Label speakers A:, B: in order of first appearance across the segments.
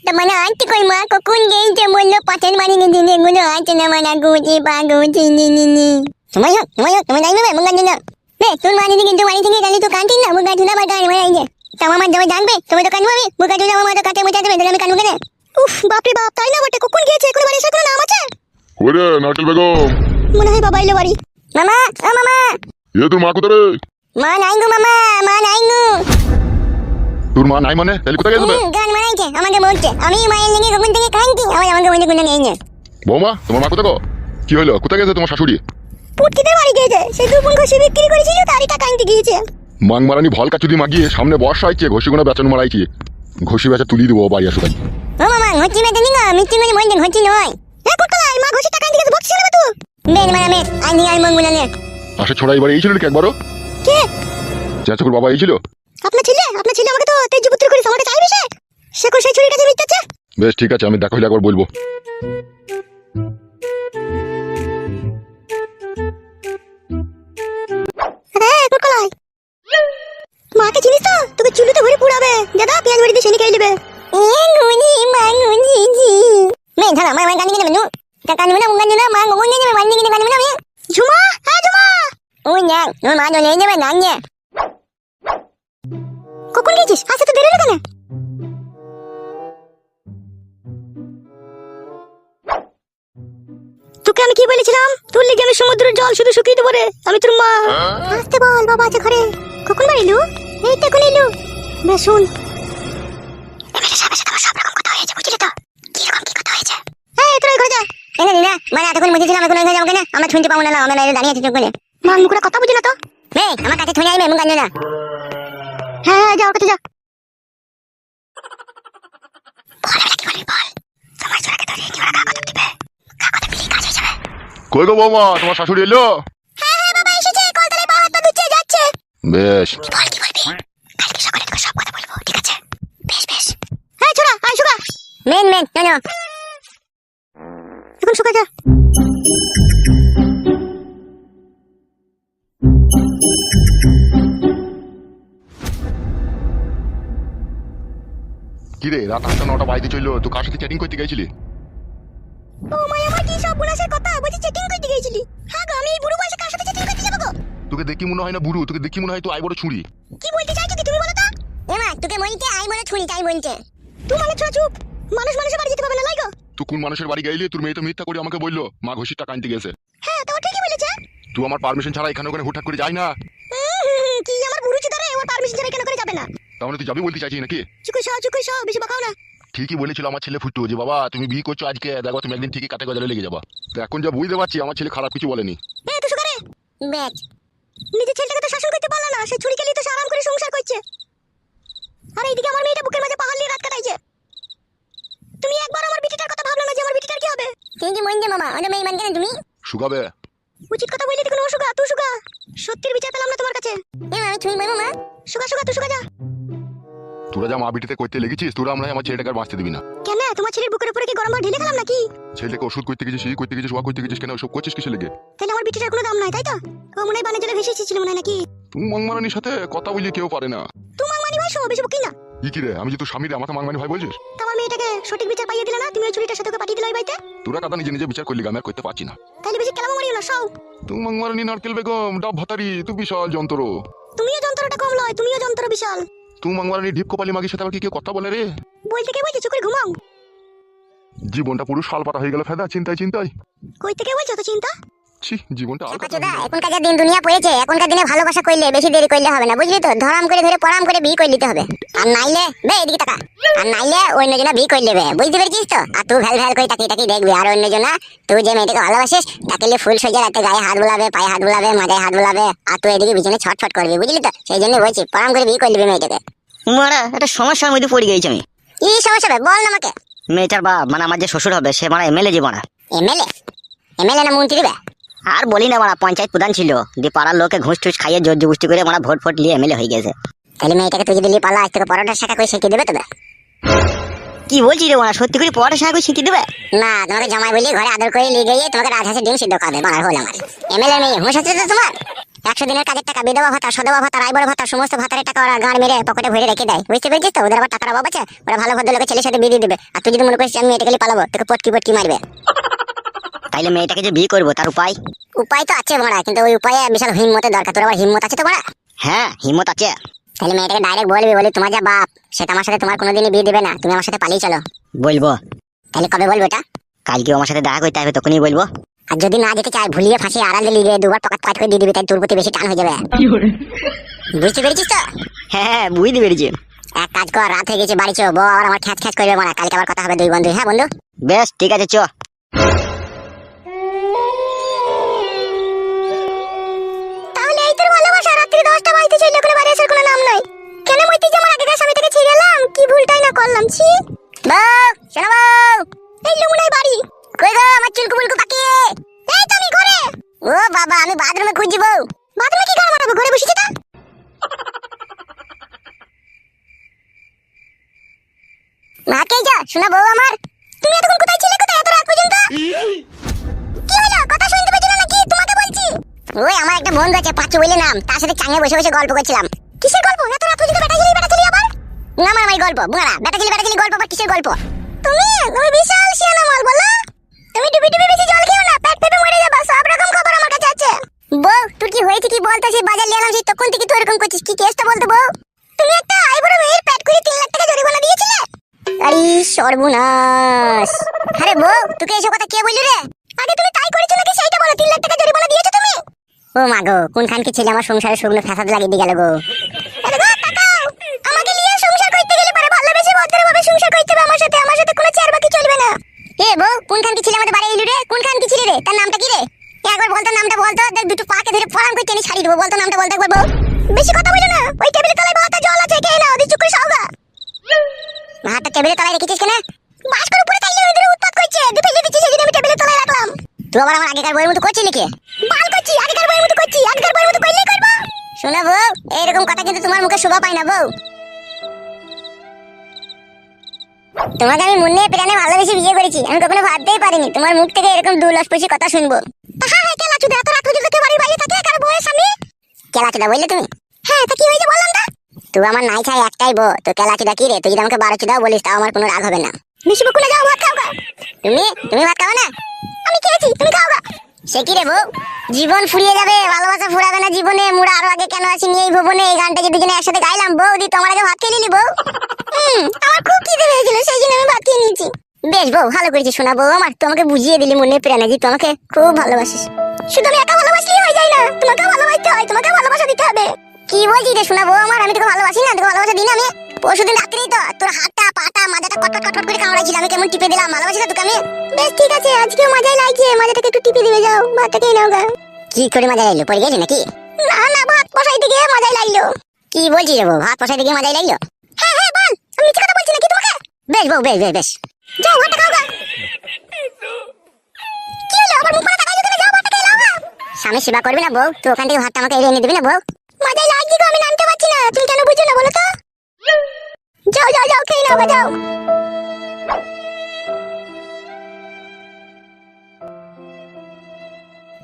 A: mana anti koi ma ko kun ge je mollo paten mani ni ni guno anti na mana guji baguji ni Sumayo nai me mungan ni na be tun mani ni gindu mani ni dali to kantin na muga duna ba gani mai je tama man jawa janbe তুমি তো কানু আমি muga duna মা তো কাতে মুজা দেবে আমি কানু কেন উফ বাপ রে বাপ তাই না বটে কোন গিয়েছে কোন বাড়ি এসে কোন নাম আছে
B: ওরে নারকেল বেগম
A: মনে হয় বাবা এলো বাড়ি মামা ও মামা
B: এ তোর মা কোথায় রে
A: মা নাই গো মামা মা নাই গো
B: তোর মা নাই মানে তাহলে কোথায় গেছে
A: গান মারাইছে আমাকে বলছে আমি মায়ের লেগে কখন থেকে কাঁদছি আমাকে বলে কোনো নেই না
B: বৌমা তোমার মা কোথায় গো কি হলো কোথায় গেছে তোমার শাশুড়ি
A: পুটকিতে বাড়ি গিয়েছে সে দুপুন ঘষি বিক্রি করেছিল তারই টাকা আনতে গিয়েছে
B: মাং মারানি ভল কাচুদি মাগিয়ে সামনে বর্ষা আইছে ঘষিগুনা বেচন মারাইছি ঘষি বেচা তুলি দিব বাড়ি আসো তাই
A: ও মামা ঘষি বেচা নিগা মিষ্টি মানে বলছেন ঘষি নয় এ কুটকলাই মা ঘষি টাকা আনতে গেছে বকছিল না তুই বেন মারা মে আইনি আর মঙ্গুলা নে
B: আসে ছোড়া এবারে এইছিল নাকি একবারও
A: কে
B: চাচাকুর বাবা এইছিল
A: আপনার ছেলে আমাকে তো তেজপুত্র করে আমাকে চাইবে সে কোন সেই ছুরিটা দিয়ে মিটাচ্ছে
B: বেশ ঠিক আছে আমি দেখা হইলে একবার বলবো
A: কুটকলাই মাকে চিনিস তো তোকে চুলিতে ভরে পুড়াবে দাদা পেঁয়াজ ভরে দিয়ে সেনি খেয়ে নেবে মে ঝালা মা গানি গেলে মেনু তা কানি না মুঙ্গানি না মা গঙ্গনি না মানি গিনে গানি না মে ঝুমা হ্যাঁ ঝুমা ওই না ওর মা দলে যাবে না নে কখন গেছিস আসতে তো দেরি হলো কেন তোকে আমি কি বলেছিলাম তোর লেগে আমি সমুদ্রের জল শুধু শুকিয়ে দেবো রে আমি তোর মা আসতে বল বাবা আছে ঘরে কখন বাড়িলু এই তো এখন এলু বেশ শুন এমএলএ সাহেবের সাথে আমার সব রকম কথা হয়েছে বুঝলি তো কি রকম কি কথা হয়েছে এই তোর ঘরে যা এনে দিনা মানে এতক্ষণ বুঝেছিলাম এখন ঘরে যাবো কেন আমরা শুনতে পাবো না আমরা বাইরে দাঁড়িয়ে আছি চোখ করে মা মুখরা কথা বুঝি না তো এই আমার কাছে শুনে আইবে মুখ কান্নে না হ্যাঁ যাও কাছে যা
B: কই গো বৌমা তোমার শাশুড়ি এলো
A: হ্যাঁ বাবা এসেছে কলতলায় পা হাত পা ধুচ্ছে যাচ্ছে
B: বেশ
A: কি বলবি কালকে সকালে তোকে সব কথা বলবো ঠিক আছে বেশ হ্যাঁ ছোড়া আয় শুকা মেন জানো এখন শুকা যা
B: কি রে রাত 8:09 বাজতে চললো তুই কার সাথে চ্যাটিং করতে গেছিলি
A: ও মাই আমার কি সব বুলাসের কথা বলছি চেকিং করতে গিয়েছিলি হ্যাঁ গো আমি এই বুড়ো বয়সে কার সাথে চেকিং করতে যাব গো
B: তোকে দেখি মনে হয় না বুড়ো তোকে দেখি মনে হয় তুই আই বড় ছুরি
A: কি বলতে চাইছো কি তুমি বলো তো এমা তোকে মইতে আই বড় ছুরি তাই বলছে তুই মানে ছোট চুপ মানুষের বাড়ি যেতে পারবে না লাইগো
B: তুই কোন মানুষের বাড়ি গেলি তোর মেয়ে তো মিথ্যা করে আমাকে বললো মা ঘষির টাকা আনতে গেছে
A: হ্যাঁ তো ঠিকই বলেছে
B: তুই আমার পারমিশন ছাড়া এখানে ওখানে হুটহাট করে যাই না
A: কি আমার বুড়ো চিতারে ওর পারমিশন ছাড়া কেন করে যাবে না
B: তাহলে তুই যাবি বলতে চাইছিস নাকি
A: চুকুই সব বেশি বকাও না
B: ঠিকই বলেছিল আমার ছেলে ফুটু যে বাবা তুমি বিয়ে করছো আজকে দেখো তুমি একদিন ঠিকই কাটে গজালে লেগে যাবা তো এখন যা বুঝতে পারছি আমার ছেলে খারাপ কিছু বলেনি
A: এ তো সুগারে ব্যাট নিজের ছেলেটাকে তো শাসন করতে পারলা না সে ছুরি খেলি তো আরাম করে সংসার করছে আর এইদিকে আমার মেয়েটা বুকের মাঝে পাহাড় নিয়ে রাত কাটাইছে তুমি একবার আমার বিটিটার কথা ভাবলে না যে আমার বিটিটার কি হবে তুমি কি মইন্দে মামা ওটা মেয়ে মানকে না তুমি
B: শুকাবে
A: উচিত কথা বললি দেখুন ও সুগা তুই সুগা সত্যির বিচার পেলাম না তোমার কাছে আমি তুমি বলবো মা সুগা তুই সুগা যা
B: তোরা যা মা বিটিতে করতে লেগেছিস তোরা আমরা আমার ছেলেটাকে আর বাঁচতে দিবি না
A: কেন তোমার ছেলের বুকের উপরে কি গরম ভাত ঢেলে খেলাম নাকি
B: ছেলেটাকে ওষুধ করতে গেছিস এই করতে গেছিস ওয়া করতে গেছিস কেন সব করছিস কিসে লেগে
A: তাহলে আমার বিটিটার কোনো দাম নাই তাই তো ও মনে হয় বানে জলে ভেসে ছিল মনে হয় নাকি
B: তুমি মাংমারানির সাথে কথা বলি কেউ পারে না
A: তুমি মাংমানি ভাই সব বেশি বকি না
B: কি রে আমি যে তোর স্বামী রে আমাকে মাংমানি ভাই বলছিস
A: তোমার মেয়েটাকে সঠিক বিচার পাইয়ে দিলে না তুমি ওই ছুরিটার সাথে ওকে পাঠিয়ে দিলে ওই বাড়িতে
B: তোরা কথা নিজে নিজে বিচার করলি আমি আর করতে পারছি না
A: তাহলে বেশি কেলামো মারিও না সব
B: তুমি মাংমারানি নারকেল বেগম ডাব ভাতারি তুই বিশাল যন্ত্র
A: তুমিও যন্ত্রটা কম লয় তুমিও যন্ত্র বিশাল
B: তুই মাংমারানি ঢিপ কপালি মাগির সাথে আবার কি কেউ কথা বলে রে
A: বলতে কে বলছে চুপ করে ঘুমাও
B: জীবনটা পুরো শালপাতা হয়ে গেল ফেদা চিন্তায়
A: কই থেকে বলছো তো চিন্তা
B: ছি জীবনটা আর কথা
A: এখনকার যা দিন দুনিয়া পড়েছে এখনকার দিনে ভালোবাসা করলে বেশি দেরি করলে হবে না বুঝলি তো ধরাম করে ধরে পড়াম করে বিয়ে করে নিতে হবে আর নাইলে বে এদিকে টাকা আর নাইলে অন্য জনা বিয়ে করে নেবে বুঝতে পেরেছিস তো আর তুই ভ্যাল করে তাকিয়ে দেখবি আর অন্য জনা তুই যে মেয়েটাকে ভালোবাসিস তাকে নিয়ে ফুল সজ্জা রাতে গায়ে হাত বুলাবে পায়ে হাত বুলাবে মাথায় হাত বুলাবে আর তুই এদিকে বিছানে ছটফট করবি বুঝলি তো সেই জন্য বলছি পড়াম করে বিয়ে করে নেবে মেয়েটাকে
C: মারা একটা সমস্যার মধ্যে পড়ে গেছি আমি
A: কি সমস্যা বল না আমাকে
C: মেয়েটার বাপ মানে আমার যে শ্বশুর হবে সে মানে এমএলএ জীবন
A: এমএলএ না মন্ত্রী বে
C: আর বলি না মারা পঞ্চায়েত প্রধান ছিল দিয়ে পাড়ার লোকে ঘুষ টুস খাইয়ে জোর জবস্তি করে মারা ভোট নিয়ে এমএলএ হয়ে গেছে
A: তাহলে মেয়েটাকে তুই যদি নিয়ে পালা আজ থেকে পরোটার শাখা করে শিখিয়ে দেবে তবে
C: কি বলছি রে মারা সত্যি করে পড়াটা শাখা করে শিখিয়ে দেবে
A: না তোমাকে জামাই বলি ঘরে আদর করে নিয়ে গিয়ে তোমাকে রাজহাঁসের ডিম সিদ্ধ খাবে বানার হল আমার এমএলএ মেয়ে হুঁশ আছে তো তোমার? 100 দিনের কাজের টাকা, বিধবা ভাতা, সধবা ভাতা, রায়বর ভাতা, সমস্ত ভাতারের টাকা ওরা গাঁড় মেরে পকেটে ভরে রেখে দেয়। বুঝতে পেরেছিস তো? ওদের আবার টাকার অভাব আছে, ওরা ভালো ভদ্রলোকের ছেলের সাথে বিয়ে দিয়ে দেবে। আর তুই যদি মনে করিস আমি মেয়েটাকে নিয়ে পালাবো, তোকে পটকি পটকি মারবে।
C: তাইলে মেয়েটাকে যে বিয়ে করবো তার উপায়?
A: উপায় তো আছে বড়া, কিন্তু ওই উপায়ে বিশাল হিম্মতের দরকার। তোর আবার হিম্মত আছে তো বড়া?
C: হ্যাঁ হিম্মত আছে।
A: তাহলে মেয়েটাকে ডাইরেক্ট বলবি, বলি তোমার যা বাপ সেটা আমার সাথে তোমার কোনোদিনই বিয়ে দেবে না, তুমি আমার সাথে পালিয়ে চলো।
C: বলবো।
A: তাহলে কবে বলবো এটা?
C: কালকে আমার সাথে দেখা করতে হবে, তখনই বলবো।
A: আর যদি না যেতে চায়, ভুলিয়ে ফাঁসিয়ে আড়াল দিলি রে, দুবার পকেট কাট করে দিয়ে দিবি, তাই তোর প্রতি বেশি টান হয়ে যাবে। বুঝতে পেরেছিস তো?
C: হ্যাঁ বুঝতে পেরেছি।
A: এক কাজ কর, রাত হয়ে গেছে, বাড়ি চো, বউ আবার আমার খ্যাচ খ্যাচ করবে মারা। কালকে আবার কথা হবে দুই বন্ধু। হ্যাঁ বন্ধু?
C: বেশ ঠিক আছে, চ।
A: তাহলে এই তোর ভালোবাসা রাত্রি 10টা বাজতে চলে করে বাড়ি আসার কোনো নাম নাই। কেন মইতে যে আমার আগেকার স্বামী থেকে ছিড়ে গেলাম, কি ভুলটাই না করলাম। ছি বউ, শোনো বউ, এই লুমুনাই বাড়ি কই গো? আমার চুলকু বুলকু পাকিয়ে এই তো আমি ঘরে। ও বাবা, আমি বাথরুমে খুঁজছি বউ। বাথরুমে কি গান মারাবো, ঘরে বসেছি তা। মাকে যা শোনা বউ আমার, তুমি এতক্ষণ কোথায় ছিলে? কোথায় এত রাত পর্যন্ত? কি হলো, কথা শুনতে পেয়েছো না নাকি? তোমাকে বলছি। ওই আমার একটা বন্ধু আছে, পাঁচু বলে নাম, তার সাথে চাঙে বসে বসে গল্প করছিলাম। কিসের গল্প? এত রাত পর্যন্ত বেটা ছেলে আবার? না মারামারি গল্প বুড়া। বেটা ছেলে গল্প আবার কিসের গল্প? তুমি বিশাল শিয়ানা মাল বলো। তুমি ডুবি ডুবি বেশি জল খেও না, পেট ফেপে মরে যাবে। সব রকম খবর আমার কাছে আছে। বউ তোর কি হয়েছে কি বলতো? সেই বাজার নিয়ে এলাম, সেই তখন থেকে তুই এরকম করছিস। কি কেসটা বলতো বউ? তুমি একটা আইবুড়ো মেয়ের পেট করে 3 লাখ টাকা জরিমানা দিয়েছিলে। আরে সর্বনাশ! আরে বউ, তোকে এসব কথা কে বললি রে? আগে তুমি তাই করেছো নাকি সেইটা বলো। 3 লাখ টাকা জরিমানা দিয়েছো তুমি? ও মা গো, কোনখান কি ছেলে আমার সংসারে শুকনো ফ্যাসাদ লাগিয়ে দিয়ে গেল গো। আরে গো তাকাও, আমাকে নিয়ে সংসার করতে গেলে পরে ভালোবেসে ভদ্রভাবে সংসার করতে হবে আমার সাথে। আমার সাথে কোনো চেয়ারবাকি চলবে না। এ বউ, কোনখান কি ছেলে আমাদের বাড়ি এলি রে? কোনখান কি ছেলে রে? তার নামটা কি রে? একবার বলতো নামটা বলতো, দেখ দুটো পাকে ধরে পড়াম করে টেনে ছাড়িয়ে দেবো। বলতো নামটা বলতো একবার বউ। বেশি কথা বলো না। ওই টেবিলের তলায় ভাত আর জল আছে, খেয়ে নাও। ওদের চুপ করে খাওগা। ভাতটা টেবিলের তলায় রেখেছিস কেন? বাস করে উপরে তাইলে ওই ধরে উৎপাত করছে, দুটো ফেলে দিচ্ছিস, সেদিন আমি টেবিলের তলায় রাখলাম। তুই আবার আমার আগেকার বইয়ের মতো করছিস নাকি? বাল করছি, আগেকার বইয়ের মতো করছি। আগেকার বইয়ের মতো করলেই করবো। শোনা বউ, এইরকম কথা কিন্তু তোমার মুখে শোভা পায় না বউ। তোমাকে আমি মনে প্রাণে ভালোবেসে বিয়ে করেছি। আমি কখনো ভাবতেই পারিনি তোমার মুখ থেকে এরকম দুলস্পর্শী কথা শুনবো। হ্যাঁ হ্যাঁ, কেলা চুদা, এত রাত পর্যন্ত কেউ বাড়ির বাইরে থাকে কার বউয়ের সামনে? কেলা চুদা বললে তুমি? হ্যাঁ, তা কি হয়েছে বললাম না? তুই আমার নাই চাই একটাই বউ, তো কেলা চুদা কি রে? তুই যদি আমাকে 12 চুদাও বলিস তাও আমার কোনো রাগ হবে না। মিশু বকুলে যাও, ভাত খাও গা। তুমি ভাত খাও না? আমি খেয়েছি, তুমি খাও গা। সে কি রে বউ, জীবন ফুরিয়ে যাবে, ভালোবাসা ফুরাবে না জীবনে। মুড়া আরো আগে কেন আসিনি এই ভুবনে? এই গানটা যে দুজনে একসাথে গাইলাম বউ, দি তোমার আগে ভাত খেয়ে নিলি বউ। আমার খুব খিদে পেয়েছিল, সেই জন্য আমি ভাত খেয়ে নিয়েছি। বেশ বউ, ভালো করেছিস শোনা বউ আমার। তোমাকে বুঝিয়ে দিলি মনে প্রাণে যে তোমাকে খুব ভালোবাসিস। শুধু আমি একা ভালোবাসলেই হয়ে যায় না, তোমাকে ভালোবাসতে হয়, তোমাকে ভালোবাসা দিতে হবে। কি বলছিস রে শোনা বউ আমার? আমি তোকে ভালোবাসি না? তোকে ভালোবাসা দিই না আমি? পরশুদিন রাত্রেই তো তোর হাতটা পাটা মাথাটা কটকট কটকট করে কামড়াইছিল, আমি কেমন টিপে দিলাম। ভালোবাসি না তোকে আমি? বেশ ঠিক আছে, আজকেও মজাই লাগছে, মাথাটাকে একটু টিপে দিবে যাও, ভাতটা খেয়ে নাও গা। কি করে মজা লাগলো? পড়ে গেলি নাকি? না না, ভাত বসাইতে গিয়ে মজাই লাগলো। কি বলছিস রে বউ, ভাত বসাইতে গিয়ে মজাই লাগলো? হ্যাঁ হ্যাঁ বল, আমি মিথ্যে কথা বলছি নাকি তোমাকে? বেশ বউ, বেশ যাও, ভাতটা খাও গা। কি হলো, আবার মুখ পাড়া তাকাইছো কেন? যাও, ভাতটা খেয়ে নাও গা। স্বামী সেবা করবি না বউ? তুই ওখান থেকে ভাতটা আমাকে এনে দিবি না বউ? মজাই লাগছে গো, আমি নামতে পারছি না। তুমি কেন বুঝছো না বলো তো? যাও খেয়ে নাও গা, যাও।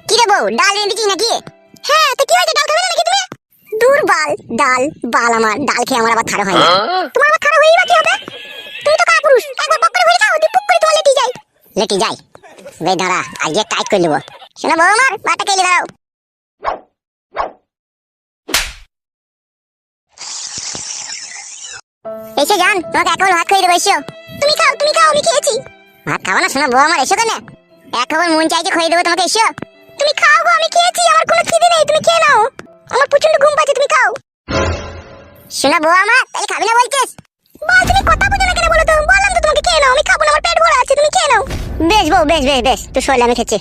A: কি রে বউ, ডাল এনে দিচ্ছিস নাকি? হ্যাঁ, তো কি হয়েছে, ডাল খাবে না নাকি তুমি? দুর্বাল ডাল বাল, আমার ডাল খেয়ে আমার আবার খারাপ হয় না। তোমার আবার খারাপ হয়েই বা কি হবে? তুমি তো কাপুরুষ, একবার বক করে হয়ে যাও, দি পুক করে তোমার লেটি যাই। বে দাঁড়া, আজকে টাইট করে নেবো। শোনো বউ আমার, ভাতটা খেয়ে দাও। এসে যান, তোমাকে এক খাবার ভাত খাইয়ে দেবো, এসো। তুমি খাও, আমি খেয়েছি। ভাত খাবো না শোনো বউ আমার? এসো কেন? এক খাবার মন চাইছে খাইয়ে দেবো তোমাকে, এসো। তুমি খাও গো, আমি খেয়েছি, আমার কোনো খিদে নেই, তুমি খেয়ে নাও। আমার প্রচন্ড ঘুম পাচ্ছে, তুমি খাও। শোনা বউ আমার, তাহলে খাবি না বলছিস? বল, তুমি কথা বুঝো না কেন বলো তো? বললাম তো তোমাকে খেয়ে নাও, আমি খাবো না, আমার পেট ভরা আছে, তুমি খেয়ে নাও। বেশ বউ, বেশ তুই শোলে, আমি খেয়েছি।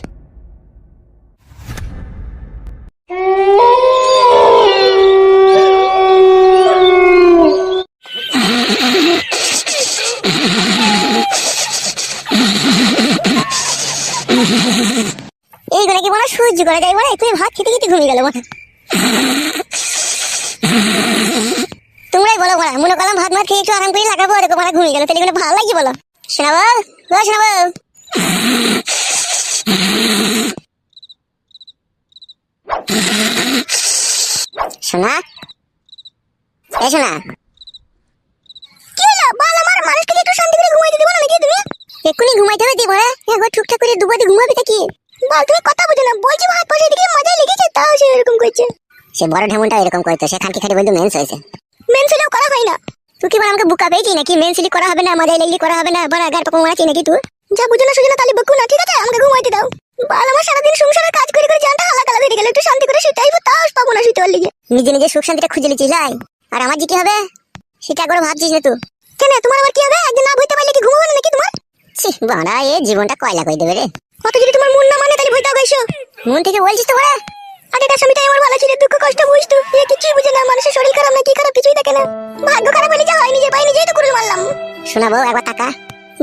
A: এইগুলো কি বলো সহ্য করা যায় বলে? তুমি ভাত খেতে খেতে ঘুমিয়ে গেল মনে। তোমরাই বলো বলা, মনে করলাম ভাত খেয়ে একটু আরাম করে লাগাবো, এরকম আমার ঘুমিয়ে গেল, তাহলে কোনো ভালো লাগছে বলো? শোনাবো শোনাবো।
C: শোনা, এই শোনা,
A: কি হলো বল? আমার মানুষকে একটু শান্তি করে ঘুমাইতে দিবা না নাকি তুমি?
C: এক্ষুনি ঘুমাইতে হবে দিব রে, একবার ঠিকঠাক করে দুবাদি ঘুমাবি তা কি?
A: বল, তুমি কথা বুঝো না, বলছি হাত পাশে দিকে মজাই লেগেছে, তাও সে এরকম করছে।
C: সে বড় ঢেমনটা এরকম করতো, সে খানকি খাটি বলতো মেন্স হয়েছে।
A: মেন ছেলেও করা হয় না।
C: তুই কি বল আমাকে বুকা পেয়েছি নাকি? মেন্সিলি করা হবে না, মজাই লাগলি করা হবে না, বড় আগার পাকা মারাচ্ছি নাকি তুই?
A: যা বুঝো না সুঝো না তাহলে বকু না, ঠিক আছে? আমাকে ঘুমাইতে দাও। বল, আমার সারাদিন সংসারের কাজ করে করে জানটা হালাকালা হয়ে গেল, একটু শান্তি করে শুতে আইবো, তাও পাবো না শুতে পারলি।
C: নিজে নিজে সুখ শান্তিটা খুঁজে লিছিস লাই, আর আমার যে কি হবে সেটা একবার ভাবছিস না তুই?
A: কেন তোমার আবার কি হবে? একদিন না বইতে পারলে কি ঘুমাবো না নাকি তোমার?
C: ছি বাড়া, এ জীবনটা কয়লা করে দেবে রে।
A: কত যদি তোমার মন না মানে তাহলে বইতে গাইছো।
C: মন থেকে বলছিস তো ওরা?
A: আরে তার স্বামীটাই আমার ভালো ছিল, দুঃখ কষ্ট বুঝতো, এ কিছুই বুঝে না, মানুষের শরীর খারাপ না কি খারাপ কিছুই দেখে না। ভাগ্য খারাপ হলে যা হয় নিজের পায়ে নিজেই তো কুড়ুল মারলাম।
C: শোনা বউ, একবার টাকা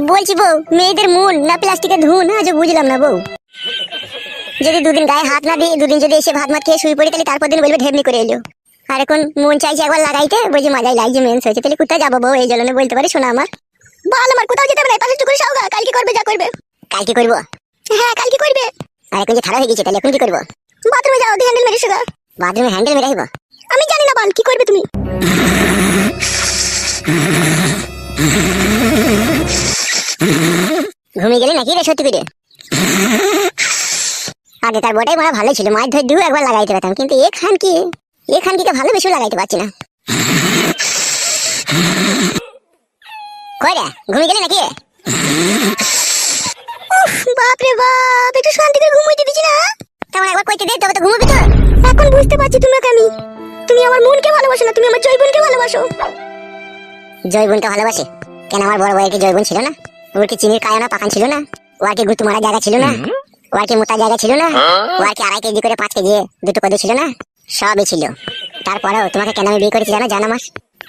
C: বলছি বউ, মেয়েদের মন না প্লাস্টিকের ধুন, আজও বুঝলাম না বউ। যদি দুদিন গায়ে হাত না দিই, দুদিন যদি এসে ভাত মাত খেয়ে শুয়ে পড়ি, তাহলে তারপর দিন বলবে ঢেমনি করে এলো। আর এখন মন চাইছে একবার লাগাইতে, বলছি মজাই লাগছে মেন্স হয়েছে, তাহলে কোথায় যাবো বউ? এই জন্য বলতে পারি শোনা আমার।
A: বল, আমার কোথাও যেতে হবে না, পাশে করে সাউগা, কালকে করবে যা করবে।
C: কালকে করবো?
A: হ্যাঁ কালকে করবে।
C: আর এখন যে খারাপ হয়ে গেছে, তাহলে এখন কি করবো?
A: বাথরুমে যাও, দিয়ে হ্যান্ডেল মেরে শুগা।
C: বাথরুমে হ্যান্ডেল মেরে আসবো?
A: আমি জানি না, বল কি করবে তুমি?
C: ঘুমিয়ে গেলে নাকি রে সত্যি করে? আগেকার বটাই মারা ভালো ছিল, মাছ ধরে দু একবার লাগাইতে পারতাম, কিন্তু এখানকে ভালো বেশি লাগাইতে পারছি না। কই রে, ঘুমিয়ে গেলে নাকি?
A: বাপ রে বাপ, একটু শান্তি করে ঘুমাইতে দিছি না?
C: তেমন একবার কইতে দে, তবে তো ঘুমাবি তো।
A: এখন বুঝতে পারছি তোমাকে আমি। তুমি আমার মনকে ভালোবাসো না, তুমি আমার জয়বনকে ভালোবাসো।
C: জয়বনকে ভালোবাসে? কেন আমার বড় ভাইয়ের কি জয়বন ছিল না? ওর কি চিনির কায়না পাকান ছিল না? ও আর কি গুতু মারা জায়গা ছিল না? ও আর কি মোটা জায়গা ছিল না? ও আর কি 2.5 কেজি করে 5 কেজি দুটো কদে ছিল না? সবই ছিল। তারপরেও তোমাকে কেন আমি বিয়ে করেছি জানো? মাস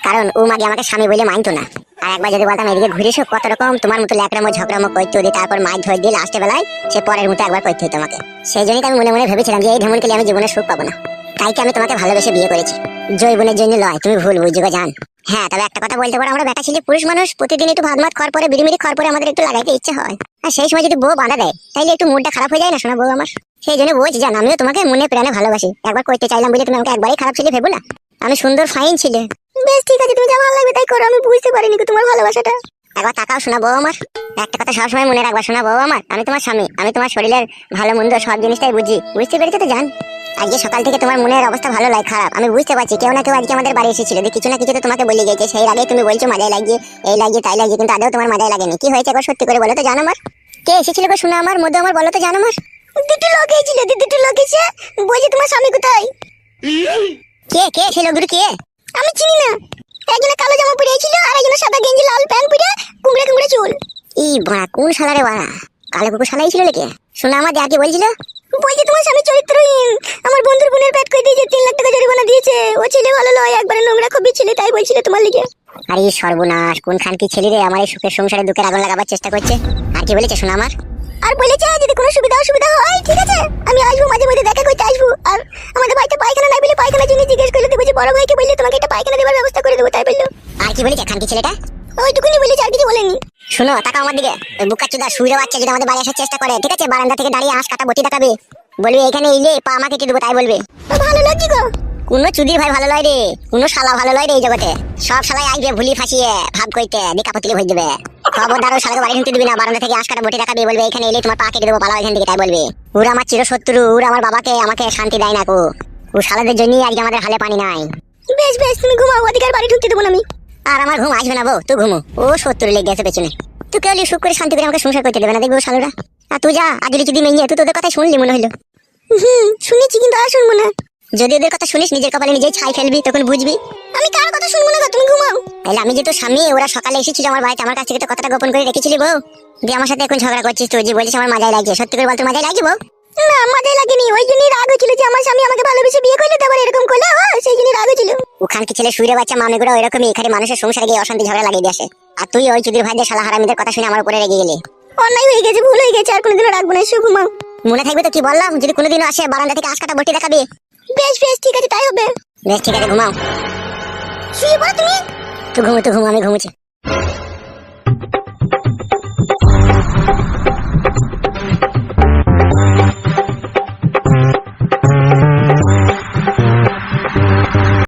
C: কারণ ও মাগে আমাকে স্বামী বলে মানতো না। আর একবার যদি বলতাম এদিকে ঘুরে এসো, কত রকম তোমার মতো ল্যাকড়ামো ঝগড়ামো করতে ওদের, তারপর মাছ ধরে দিয়ে লাস্টে বেলায় সে পরের মতো একবার করতে হতো তোমাকে। সেই জন্যই আমি মনে মনে ভেবেছিলাম যে এই ঢেমনকে আমি জীবনে সুখ পাবো না, তাই কি আমি তোমাকে ভালোবেসে বিয়ে করেছি। জয়বনের জন্য লয়, তুমি ভুল বুঝছো জান। হ্যাঁ, তবে একটা কথা বলতে পারো, আমরা বেটা ছেলে পুরুষ মানুষ, প্রতিদিন একটু ভাত মাত খাওয়ার পরে বিড়িমিড়ি খাওয়ার পরে আমাদের একটু লাগাইতে ইচ্ছে হয়। আর সেই সময় যদি বউ বাঁধা দেয়, তাইলে একটু মুডটা খারাপ হয়ে যায় না শোনা বউ আমার? সেই জন্য বলছি জান, আমিও তোমাকে মনে প্রাণে ভালোবাসি। একবার করতে চাইলাম বলে তুমি আমাকে একবারই খারাপ ছেলে ভেবো না। আমি সুন্দর ফাইন ছিলে।
A: বেশ ঠিক আছে, তুমি যা ভালো লাগবে তাই করো, আমি বুঝতে পারিনি তোমার ভালোবাসাটা।
C: একবার তাকাও শোনা বউ আমার, একটা কথা সবসময় মনে রাখবা শোনা বউ আমার, আমি তোমার স্বামী, আমি তোমার শরীরের ভালো মন্দ সব জিনিসটাই বুঝি। বুঝতে পেরেছো তো জান? আজকে সকাল থেকে তোমার মনের অবস্থা ভালো লাগে খারাপ, আমি বুঝতে পারছি। কেউ না কেউ আজকে আমাদের বাড়ি এসেছিল, যে কিছু না কিছু তো তোমাকে বলে গেছে। সেই আগে তুমি বলছো মাজায় লাগিয়ে, এই লাগিয়ে তাই লাগিয়ে, কিন্তু আদৌ তোমার মাজায় লাগেনি। কি হয়েছে একবার সত্যি করে বলো তো জানো আমার? কে এসেছিল গো শোনা আমার মধ্যে, আমার বলো তো জানো আমার?
A: দুটো লোক এসেছিল, দুটো লোক এসে বলছে তোমার স্বামী কোথায়।
C: কে সে লোকগুলো কে?
A: আমি চিনি না। একজনে কালো জামা পরে ছিল, আর একজনে সাদা গেঞ্জি লাল প্যান্ট পরে, কুমড়ে কুমড়ে চুল।
C: ই বাড়া, কোন শালারে বাড়া? কালো কুকুর শালাই ছিল নাকি? শোনা আমার যা কি বলছিল,
A: বলছে তোমার স্বামী চরিত্রহীন, আমার বন্ধুর বোনের পেট করে দিয়েছে, 3 লাখ টাকা জরিমানা দিয়েছে, ও ছেলে ভালো নয়, একবারে নোংরা খুবই ছেলে, তাই বলছিল তোমার লিগে।
C: আরে সর্বনাশ, কোন খান কি ছেলে রে আমার এই সুখের সংসারে দুঃখের আগুন লাগাবার চেষ্টা করছে। আর কি বলেছে শোনা আমার?
A: আর বলেছে যদি কোনো সুবিধা অসুবিধা হয় ঠিক আছে আমি আসবো, মাঝে মধ্যে দেখা করতে আসবো। আর আমাদের বাড়িতে পায়খানা নাই বলে পায়খানার জন্য জিজ্ঞেস করলে দেবো, যে বড় ভাইকে বললে তোমাকে একটা পায়খানা দেওয়ার ব্যবস্থা করে দেবো, তাই বললো।
C: আর কি বলেছে খান কি ছেলেটা?
A: ওইটুকুনি বলেছে, আর কিছু বলেনি।
C: শোনো, তাকাও আমার দিকে। ওই বুকাচুদা শুইরে বাচ্চা যদি আমাদের বাড়ি আসার চেষ্টা করে, ঠিক আছে, বারান্দা থেকে দাঁড়িয়ে আঁশ কাটা বটি দেখাবে, বলবি এখানে এলে পা আমাকে কেটে দেবো, তাই বলবে।
A: ভালো লাগছে গো।
C: কোনো চুদির ভাই ভালো লয় রে, কোনো শালা ভালো লয় রে এই জগতে। সব শালাই আসবে ভুলি ফাঁসিয়ে ভাব কইতে দেখা পতিলে ভরে দেবে। খবরদার ওই শালাকে বাড়ি ঢুকতে দিবি না, বারান্দা থেকে আঁশ কাটা বটি দেখাবে, বলবে এখানে এলে তোমার পা কেটে দেবো, পালাও এখান থেকে, তাই বলবে। ওরা আমার চিরশত্রু, ওরা আমার বাবাকে আমাকে শান্তি দেয় না কো। ও শালাদের জন্যই আজকে আমাদের হালে পানি নাই।
A: বেশ বেশ, তুমি ঘুমাও, ওদিকে আর বাড়ি ঢুকতে দেবো না আমি।
C: আর আমার ঘুম আসবে না বউ, তুই ঘুমো। ও 70 লেগে গেছে পেছনে, তুই কেউ সুখ করে শান্তি করে আমাকে সংসার করতে দেবে না, দেখবো শালুরা। আর তুই যা, আজ যদি মেয়ে তুই তোদের কথা শুনলি মনে হলো।
A: শুনেছি, কিন্তু আর শুনবো না।
C: যদি ওদের কথা শুনিস, নিজের কপালে নিজেই ছাই ফেলবি, তখন বুঝবি।
A: আমি কার কথা শুনবো না, তুমি ঘুমাও।
C: তাহলে আমি যে তোর স্বামী, ওরা সকালে এসেছিল আমার বাড়িতে, আমার কাছ থেকে তো কথাটা গোপন করে রেখেছিলি বউ, দিয়ে আমার সাথে এখন ঝগড়া করছিস তুই, যে বলছিস আমার মাজায় লাগছে। সত্যি করে বল, তোর মাজায় লাগছে বউ?
A: না, মাথায় লাগেনি, ওই জন্যই রাগ হয়েছিল যে আমার স্বামী আমাকে ভালোবেসে বিয়ে করলে, তারপর এরকম করলে, সেই জন্যই রাগ হয়েছিল।
C: ওখান কি ছেলে শুইরে বাচ্চা মামিগুলো ওইরকমই, এখানে মানুষের সংসারে গিয়ে অশান্তি ঝগড়া লাগিয়ে দিয়ে আসে। আর তুই ওই চুদির ভাইদের শালা হারামিদের কথা শুনে আমার উপরে রেগে গেলি।
A: অন্যায় হয়ে গেছে, ভুল হয়ে গেছে, আর কোনোদিনও রাখবো না, এসে ঘুমাও।
C: মনে থাকবে তো কি বললাম? যদি কোনোদিনও আসে বারান্দা থেকে আঁশ কাটা বটি দেখাবি।
A: বেশ বেশ, ঠিক আছে, তাই হবে।
C: বেশ ঠিক আছে, ঘুমাও।
A: শুয়ে পড়ো তুমি।
C: তুই ঘুমো, আমি ঘুমোচ্ছি।